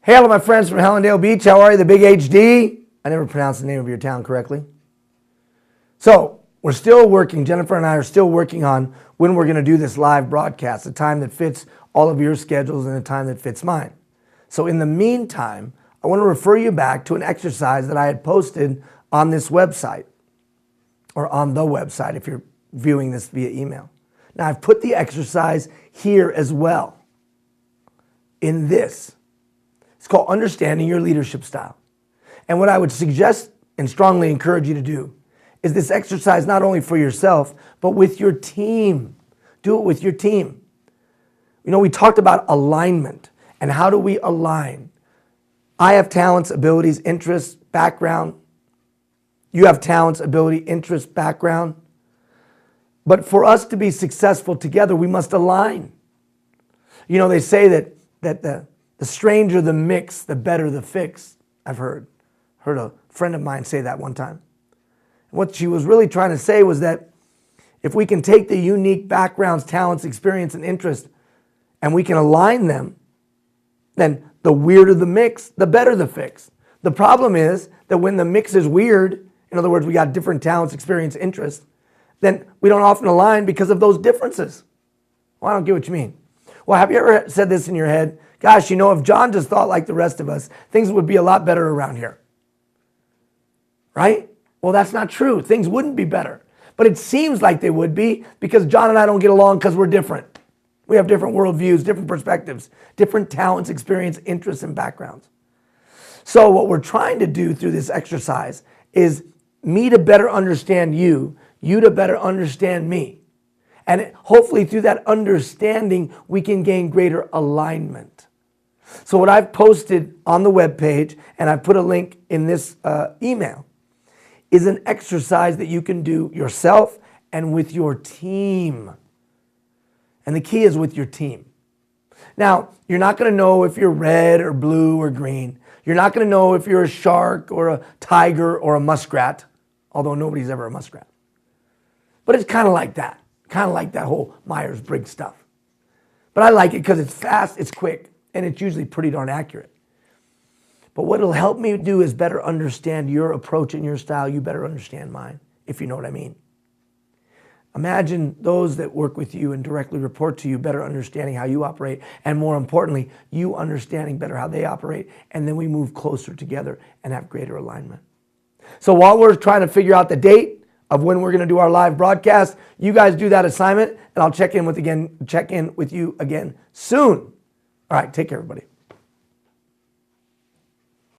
Hey, hello, my friends from Halandale Beach. How are you? The Big HD. I never pronounced the name of your town correctly. So we're still working. Jennifer and I are still working on when we're going to do this live broadcast, a time that fits all of your schedules and a time that fits mine. So in the meantime, I want to refer you back to an exercise that I had posted on this website, or on the website if you're viewing this via email. Now, I've put the exercise here as well in this. It's called Understanding Your Leadership Style. And what I would suggest and strongly encourage you to do is this exercise not only for yourself, but with your team. Do it with your team. You know, we talked about alignment and how do we align. I have talents, abilities, interests, background. You have talents, ability, interests, background. But for us to be successful together, we must align. You know, they say that the stranger the mix, the better the fix. I've heard a friend of mine say that one time. What she was really trying to say was that if we can take the unique backgrounds, talents, experience, and interest, and we can align them, then the weirder the mix, the better the fix. The problem is that when the mix is weird, in other words, we got different talents, experience, interests, then we don't often align because of those differences. Well, I don't get what you mean. Well, have you ever said this in your head? Gosh, you know, if John just thought like the rest of us, things would be a lot better around here. Right? Well, that's not true. Things wouldn't be better. But it seems like they would be because John and I don't get along because we're different. We have different worldviews, different perspectives, different talents, experience, interests, and backgrounds. So what we're trying to do through this exercise is me to better understand you, you to better understand me. And hopefully through that understanding, we can gain greater alignment. So what I've posted on the webpage, and I've put a link in this email, is an exercise that you can do yourself and with your team. And the key is with your team. Now, you're not going to know if you're red or blue or green. You're not going to know if you're a shark or a tiger or a muskrat, although nobody's ever a muskrat. But it's kind of like that whole Myers-Briggs stuff. But I like it because it's fast, it's quick, and it's usually pretty darn accurate. But what it'll help me do is better understand your approach and your style. You better understand mine, if you know what I mean. Imagine those that work with you and directly report to you better understanding how you operate, and more importantly, you understanding better how they operate, and then we move closer together and have greater alignment. So while we're trying to figure out the date of when we're going to do our live broadcast, you guys do that assignment, and I'll check in with you again soon. All right, take care, everybody.